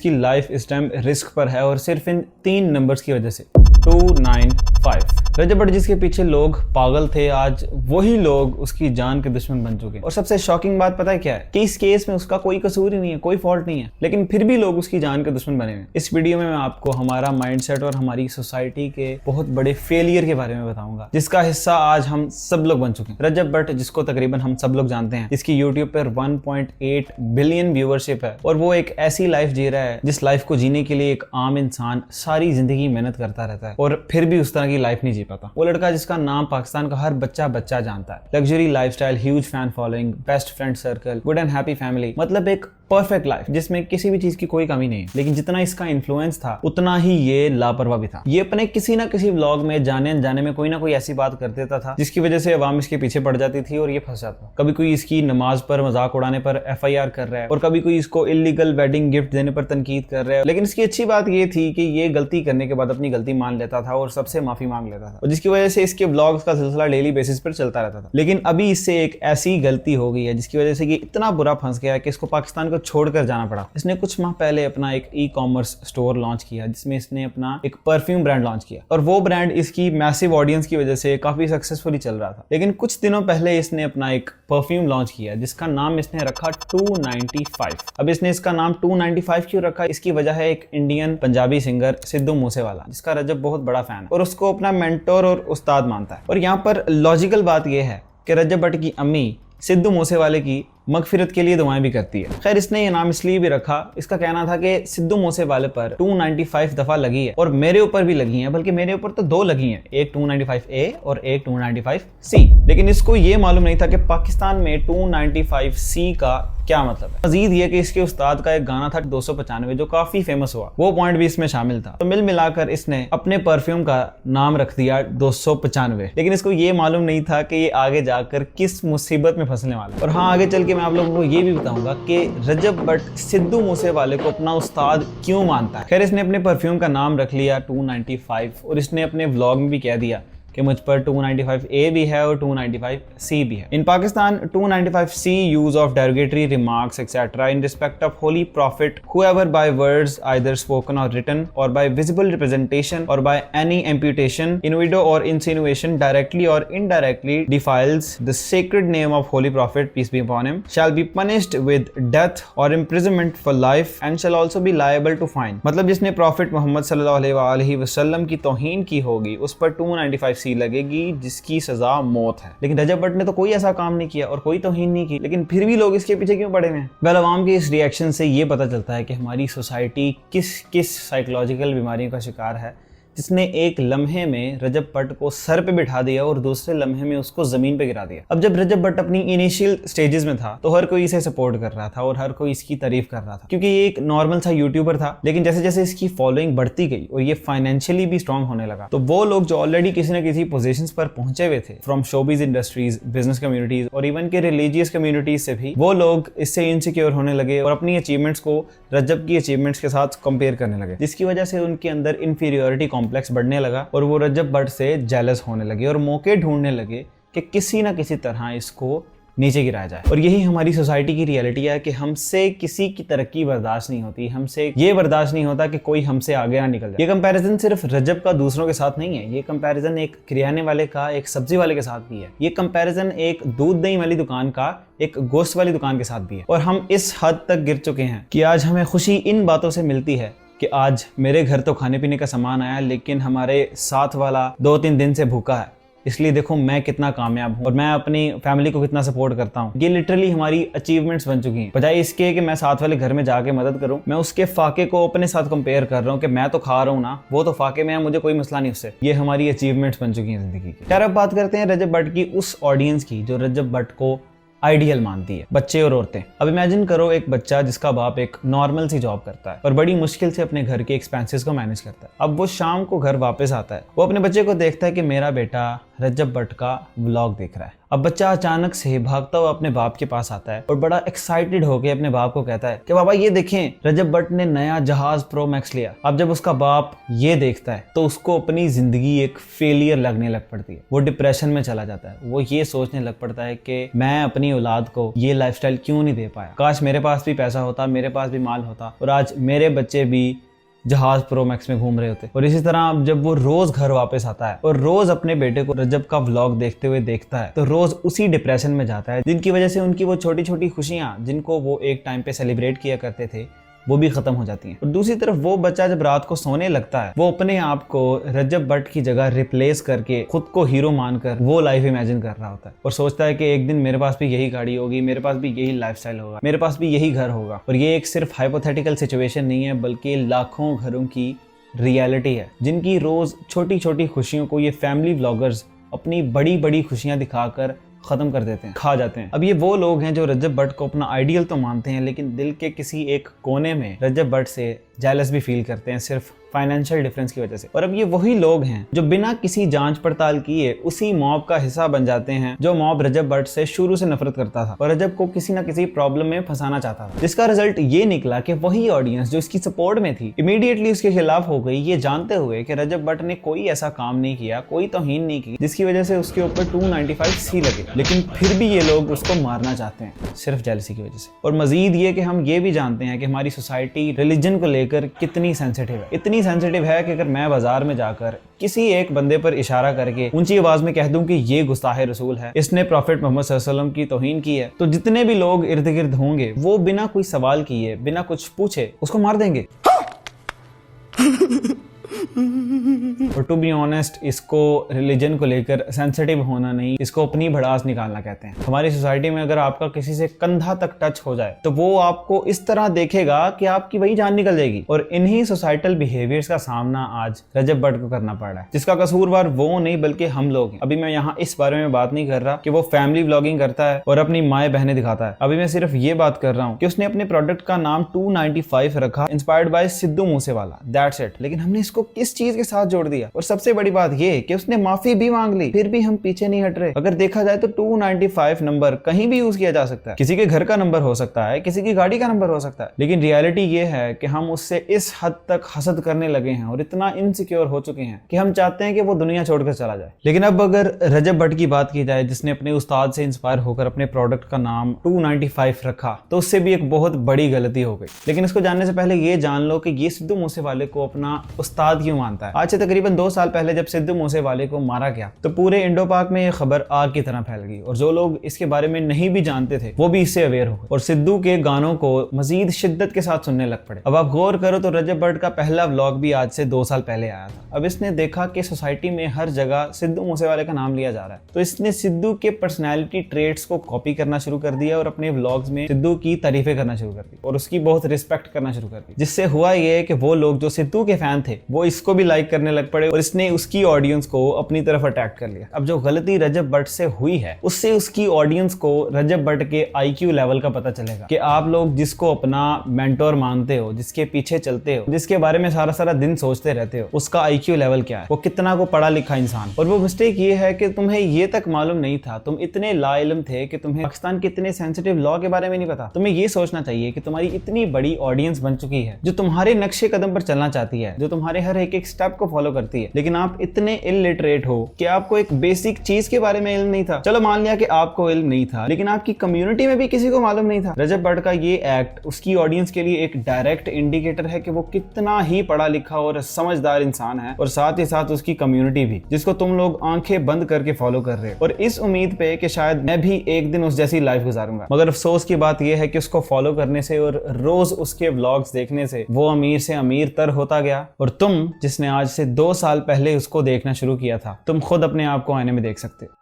की लाइफ इस time risk पर है और सिर्फ इन 3 नंबर्स की वजह से 295। रजब भट्ट जिसके पीछे लोग पागल थे, आज वही लोग उसकी जान के दुश्मन बन चुके हैं। और सबसे शॉकिंग बात पता है क्या है कि इस केस में उसका कोई कसूर ही नहीं है, कोई फॉल्ट नहीं है, लेकिन फिर भी लोग उसकी जान के दुश्मन बने हुए हैं। इस वीडियो में मैं आपको हमारा माइंडसेट और हमारी सोसाइटी के बहुत बड़े फेलियर के बारे में बताऊंगा, जिसका हिस्सा आज हम सब लोग बन चुके हैं। रजब भट्ट जिसको तकरीबन हम सब लोग जानते हैं, जिसकी यूट्यूब पर 1.8 बिलियन व्यूअरशिप है और वो एक ऐसी लाइफ जी रहा है जिस लाइफ को जीने के लिए एक आम इंसान सारी जिंदगी मेहनत करता रहता है और फिर भी उस तरह की लाइफ नहीं जी पाता। वो लड़का जिसका नाम पाकिस्तान का हर बच्चा जानता है, luxury lifestyle, huge fan following, best friend circle, good and happy family, मतलब एक परफेक्ट लाइफ जिसमें किसी भी चीज की कोई कमी नहीं है। लेकिन जितना इसका इन्फ्लुएंस था उतना ही ये लापरवाह भी था। ये अपने किसी ना किसी व्लॉग में जाने अनजाने में कोई ना कोई ऐसी बात कर देता था जिसकी वजह से अवाम इसके पीछे पड़ जाती थी और ये फंस जाता। कभी कोई इसकी नमाज पर मजाक उड़ाने पर FIR कर रहा है और कभी कोई इसको इलीगल वेडिंग गिफ्ट देने पर तनकीद कर रहा है। लेकिन इसकी अच्छी बात ये थी कि ये गलती करने के बाद अपनी गलती मान लेता था और सबसे माफी मांग लेता था, और जिसकी वजह से इसके व्लॉग्स का सिलसिला डेली बेसिस पर चलता रहता था। लेकिन अभी इससे एक ऐसी गलती हो गई है जिसकी वजह से ये इतना बुरा फंस गया है कि इसको पाकिस्तान को छोड़कर जाना पड़ा। इसने कुछ माह पहले अपना एक ई-कॉमर्स स्टोर लॉन्च किया जिसमें इसने अपना एक परफ्यूम ब्रांड लॉन्च किया और वो ब्रांड इसकी मैसिव ऑडियंस की वजह से काफी सक्सेसफुली चल रहा था। लेकिन कुछ दिनों पहले इसने अपना एक परफ्यूम लॉन्च किया जिसका नाम इसने रखा 295। अब इसने इसका नाम 295 क्यों रखा? इसकी वजह है एक इंडियन पंजाबी सिंगर सिद्धू मूसेवाला, जिसका रजब बहुत बड़ा फैन है और उसको अपना मेंटोर और उस्ताद मानता है। और यहाँ पर लॉजिकल बात यह है कि रजब भट्ट की अम्मी सिद्धू मूसेवाले की मगफिरत के लिए दुआएं भी करती है। खैर, इसने ये नाम इसलिए भी रखा, इसका कहना था कि सिद्धू मूसेवाले पर 295 दफा लगी है और मेरे ऊपर भी लगी है, बल्कि मेरे ऊपर तो 2 लगी हैं, एक 295A और एक 295C। लेकिन इसको ये मालूम नहीं था कि पाकिस्तान में 295C का क्या मतलब है। मजीद ये कि इसके उस्ताद का एक गाना था 295 जो काफी फेमस हुआ, वो पॉइंट भी इसमें शामिल था। तो मिल मिलाकर इसने अपने परफ्यूम का नाम रख दिया 295। लेकिन इसको ये मालूम नहीं था कि ये आगे जाकर किस मुसीबत में फंसने वाला है। और हाँ, आगे चल के मैं आप लोगों को ये भी बताऊंगा कि रजब भट्ट सिद्धू मूसेवाले को अपना उस्ताद क्यों मानता है। खैर, इसने अपने परफ्यूम का नाम रख लिया 295 और इसने अपने व्लॉग में भी कह दिया कि मुझ पर 295A भी है और 295C भी है। In Pakistan 295C use of derogatory remarks etc. in respect of holy prophet whoever by words either spoken or written or by visible representation or by any imputation, innuendo or insinuation directly or indirectly defiles the sacred name of holy prophet, peace be upon him, shall be punished with death or imprisonment for life and shall also be liable to fine। मतलब जिसने profit Mohammad सल्लल्लाहु अलैहि वसल्लम की तौहीन की होगी उस पर 295C लगेगी जिसकी सजा मौत है। लेकिन रजब भट्ट ने तो कोई ऐसा काम नहीं किया और कोई तौहीन नहीं की, लेकिन फिर भी लोग इसके पीछे क्यों पड़े हुए हैं? वेल, अवाम के इस रिएक्शन से ये पता चलता है कि हमारी सोसाइटी किस किस साइकोलॉजिकल बीमारियों का शिकार है, जिसने एक लम्हे में रजब भट्ट को सर पे बिठा दिया और दूसरे लम्हे में उसको जमीन पे गिरा दिया। अब जब रजब भट्ट अपनी इनिशियल स्टेजेस में था तो हर कोई इसे सपोर्ट कर रहा था और हर कोई इसकी तारीफ कर रहा था क्योंकि ये एक नॉर्मल सा यूट्यूबर था। लेकिन जैसे जैसे इसकी फॉलोइंग बढ़ती गई और ये फाइनेंशियली भी स्ट्रांग होने लगा तो वो लोग जो ऑलरेडी किसी न किसी पोजीशंस पर पहुंचे हुए थे, from showbiz industries, business communities और इवन के रिलीजियस कम्युनिटीज से भी, वो लोग इससे इनसिक्योर होने लगे और अपनी अचीवमेंट्स को रजब की अचीवमेंट्स के साथ कंपेयर करने लगे, जिसकी वजह से उनके अंदर इंफीरियोरिटी कॉम्प्लेक्स बढ़ने लगा और वो रजब भट्ट से जेलस होने लगे और मौके ढूंढने लगे कि किसी ना किसी तरह इसको नीचे गिराया जाए। और यही हमारी सोसाइटी की रियलिटी है कि हमसे किसी की तरक्की बर्दाश्त नहीं होती, हमसे ये बर्दाश्त नहीं होता कि कोई हमसे आगे ना निकल जाए। ये कंपैरिजन सिर्फ रजब का दूसरों के साथ नहीं है, ये कंपैरिजन एक किराने वाले का एक सब्जी वाले के साथ भी है, ये कंपैरिजन एक दूध दही वाली दुकान का एक गोश्त वाली दुकान के साथ भी है। और हम इस हद तक गिर चुके हैं कि आज हमें खुशी इन बातों से मिलती है कि आज मेरे घर तो खाने पीने का सामान आया, लेकिन हमारे साथ वाला 2-3 दिन से भूखा है, इसलिए देखो मैं कितना कामयाब हूँ और मैं अपनी फैमिली को कितना सपोर्ट करता हूँ। ये लिटरली हमारी अचीवमेंट्स बन चुकी हैं। बजाय इसके कि मैं साथ वाले घर में जाके मदद करूँ, मैं उसके फाके को अपने साथ कंपेयर कर रहा हूँ कि मैं तो खा रहा हूँ ना, वो तो फाके में है, मुझे कोई मसला नहीं उससे। ये हमारी अचीवमेंट्स बन चुकी हैं जिंदगी की। खैर, अब बात करते हैं रजब भट्ट की उस ऑडियंस की जो रजब भट्ट को आइडियल मानती है, बच्चे और औरतें। अब इमेजिन करो एक बच्चा जिसका बाप एक नॉर्मल सी जॉब करता है और बड़ी मुश्किल से अपने घर के एक्सपेंसेस को मैनेज करता है। अब वो शाम को घर वापस आता है, वो अपने बच्चे को देखता है कि मेरा बेटा रजब भट्ट का व्लॉग देख रहा है। अब बच्चा अचानक से भागता हुआ अपने बाप के पास आता है और बड़ा एक्साइटेड होकर अपने बाप को कहता है कि बाबा ये देखें, रजब भट्ट ने नया जहाज प्रो मैक्स लिया। अब जब उसका बाप ये देखता है तो उसको अपनी जिंदगी एक फेलियर लगने लग पड़ती है। वो डिप्रेशन में चला जाता है। वो ये सोचने लग पड़ता है कि मैं अपनी औलाद को ये लाइफस्टाइल क्यों नहीं दे पाया, काश मेरे पास भी पैसा होता, मेरे पास भी माल होता और आज मेरे बच्चे भी जहाज प्रो मैक्स में घूम रहे होते। और इसी तरह जब वो रोज घर वापस आता है और रोज अपने बेटे को रजब का व्लॉग देखते हुए देखता है तो रोज उसी डिप्रेशन में जाता है, जिनकी वजह से उनकी वो छोटी छोटी खुशियां जिनको वो एक टाइम पे सेलिब्रेट किया करते थे वो भी खत्म हो जाती हैं। और दूसरी तरफ वो बच्चा जब रात को सोने लगता है वो अपने आप को रजब भट्ट की जगह रिप्लेस करके खुद को हीरो मानकर वो लाइफ इमेजिन कर रहा होता है और सोचता है कि एक दिन मेरे पास भी यही गाड़ी होगी, मेरे पास भी यही लाइफस्टाइल होगा, मेरे पास भी यही घर होगा। और ये एक सिर्फ हाइपोथेटिकल सिचुएशन नहीं है बल्कि लाखों घरों की रियलिटी है, जिनकी रोज छोटी छोटी खुशियों को ये फैमिली व्लॉगर्स अपनी बड़ी बड़ी खुशियां दिखाकर खत्म कर देते हैं, खा जाते हैं। अब ये वो लोग हैं जो रजब भट्ट को अपना आइडियल तो मानते हैं लेकिन दिल के किसी एक कोने में रजब भट्ट से जेलस भी फील करते हैं, सिर्फ फाइनेंशियल डिफरेंस की वजह से। और अब ये वही लोग हैं जो बिना किसी जांच पड़ताल किए उसी मॉब का हिस्सा बन जाते हैं जो मॉब रजब भट्ट से शुरू से नफरत करता था और रजब को किसी ना किसी प्रॉब्लम में फंसाना चाहता था, जिसका रिजल्ट ये निकला कि वही ऑडियंस जो इसकी सपोर्ट में थी इमीडिएटली उसके खिलाफ हो गई, ये जानते हुए कि रजब भट्ट ने कोई ऐसा काम नहीं किया, कोई तौहीन नहीं की जिसकी वजह से उसके ऊपर 295 सी लगे। लेकिन फिर भी ये लोग उसको मारना चाहते हैं सिर्फ जेलसी की वजह से। और मजीद ये कि हम ये भी जानते हैं कि हमारी सोसाइटी रिलीजन को लेकर कितनी सेंसिटिव है, इतनी सेंसिटिव है कि अगर मैं बाजार में जाकर किसी एक बंदे पर इशारा करके ऊंची आवाज में कह दूं कि ये गुस्ताहे रसूल है, इसने प्रॉफिट मोहम्मद सल्लल्लाहु अलैहि वसल्लम की तौहीन की है, तो जितने भी लोग इर्द गिर्द होंगे वो बिना कोई सवाल किए, बिना कुछ पूछे उसको मार देंगे। और टू बी ऑनेस्ट, इसको रिलीजन को लेकर सेंसिटिव होना नहीं, इसको अपनी भड़ास निकालना कहते हैं। हमारी सोसाइटी में अगर आपका किसी से कंधा तक टच हो जाए तो वो आपको इस तरह देखेगा कि आपकी वही जान निकल जाएगी। और इन्हीं सोसाइटल बिहेवियर्स का सामना आज रजब भट्ट को करना पड़ रहा है, जिसका कसूरवार वो नहीं बल्कि हम लोग हैं। अभी मैं यहाँ इस बारे में बात नहीं कर रहा कि वो फैमिली व्लॉगिंग करता है और अपनी माए बहनें दिखाता है। अभी मैं सिर्फ ये बात कर रहा हूँ कि उसने अपने प्रोडक्ट का नाम 295 रखा, inspired by Sidhu Moosewala, that's it. लेकिन हमने इसको किस चीज के साथ जोड़ दिया। और सबसे बड़ी बात ये कि उसने माफी भी मांग ली, फिर भी हम पीछे नहीं हट रहे। अगर देखा जाए तो 295 नंबर कहीं भी यूज किया जा सकता है, किसी के घर का नंबर हो सकता है, किसी की गाड़ी का नंबर हो सकता है, लेकिन रियलिटी ये है कि हम उससे इस हद तक हसद करने लगे हैं और इतना इनसिक्योर हो चुके हैं कि हम चाहते हैं कि वो दुनिया छोड़कर चला जाए। लेकिन अब अगर रजब भट्ट की बात की जाए जिसने अपने उस्ताद से इंस्पायर होकर अपने प्रोडक्ट का नाम 295 रखा, तो उससे भी एक बहुत बड़ी गलती हो गई। लेकिन इसको जानने से पहले ये जान लो कि ये सिद्धू मूसेवाले को अपना उस्ताद क्यों मानता है। आज से तकरीबन 2 साल पहले जब सिद्धू मूसेवाले को मारा गया तो पूरे इंडो पाक में ये खबर आग की तरह फैल गई और जो लोग इसके बारे में नहीं भी जानते थे वो भी इससे अवेयर हो गए और सिद्धू के गानों को मजीद शिद्दत के साथ सुनने लग पड़े। अब आप गौर करो तो रजब भट्ट का पहला व्लॉग भी आज से 2 साल पहले आया था। अब इसने देखा कि सोसाइटी में हर जगह सिद्धू मूसेवाले का नाम लिया जा रहा है, तो इसने सिद्धू के पर्सनैलिटी ट्रेट्स को कॉपी करना शुरू कर दिया और अपने व्लॉग्स में सिद्धू की तारीफें करना शुरू कर दी और उसकी बहुत रिस्पेक्ट करना शुरू कर दी। जिससे हुआ ये कि वो लोग जो सिद्धू के फैन थे वो इसको भी लाइक करने लग पड़े और इसने उसकी ऑडियंस को अपनी तरफ अटैक कर लिया। अब जो गलती रजब भट्ट से हुई है उससे उसकी ऑडियंस को रजब भट्ट के IQ लेवल का पता चलेगा कि आप लोग जिसको अपना मेंटोर मानते हो, जिसके पीछे चलते हो, जिसके बारे में सारा सारा दिन सोचते रहते हो, उसका IQ लेवल क्या है, वो कितना को पढ़ा लिखा इंसान। और वो मिस्टेक ये है कि तुम्हें ये तक मालूम नहीं था, तुम इतने लाइल्म थे कि तुम्हें पाकिस्तान के इतने सेंसिटिव लॉ के बारे में नहीं पता। तुम्हें ये सोचना चाहिए कि तुम्हारी इतनी बड़ी ऑडियंस बन चुकी है जो तुम्हारे नक्शे कदम पर चलना चाहती है, जो तुम्हारे हर एक स्टेप को फॉलो करती है, लेकिन आप इतने इलिटरेट हो कि आपको एक बेसिक चीज के बारे में इल्म नहीं था। चलो मान लिया कि आपको इल्म नहीं था, लेकिन आपकी कम्युनिटी में भी किसी को मालूम नहीं था। रजब भट्ट का ये एक्ट उसकी ऑडियंस के लिए एक डायरेक्ट इंडिकेटर है कि वो कितना ही पढ़ा लिखा और समझदार इंसान है, और साथ ही साथ उसकी कम्युनिटी भी, जिसको तुम लोग आंखें बंद करके फॉलो कर रहे हो। और इस उम्मीद पे कि शायद मैं भी एक दिन उस जैसी लाइफ गुजारूंगा। मगर अफसोस की बात यह है कि उसको फॉलो करने से और रोज उसके व्लॉग्स देखने से वो अमीर से अमीर तर होता गया, और तुम जिसने आज से 2 साल पहले उसको देखना शुरू किया था, तुम खुद अपने आप को आईने में देख सकते हो।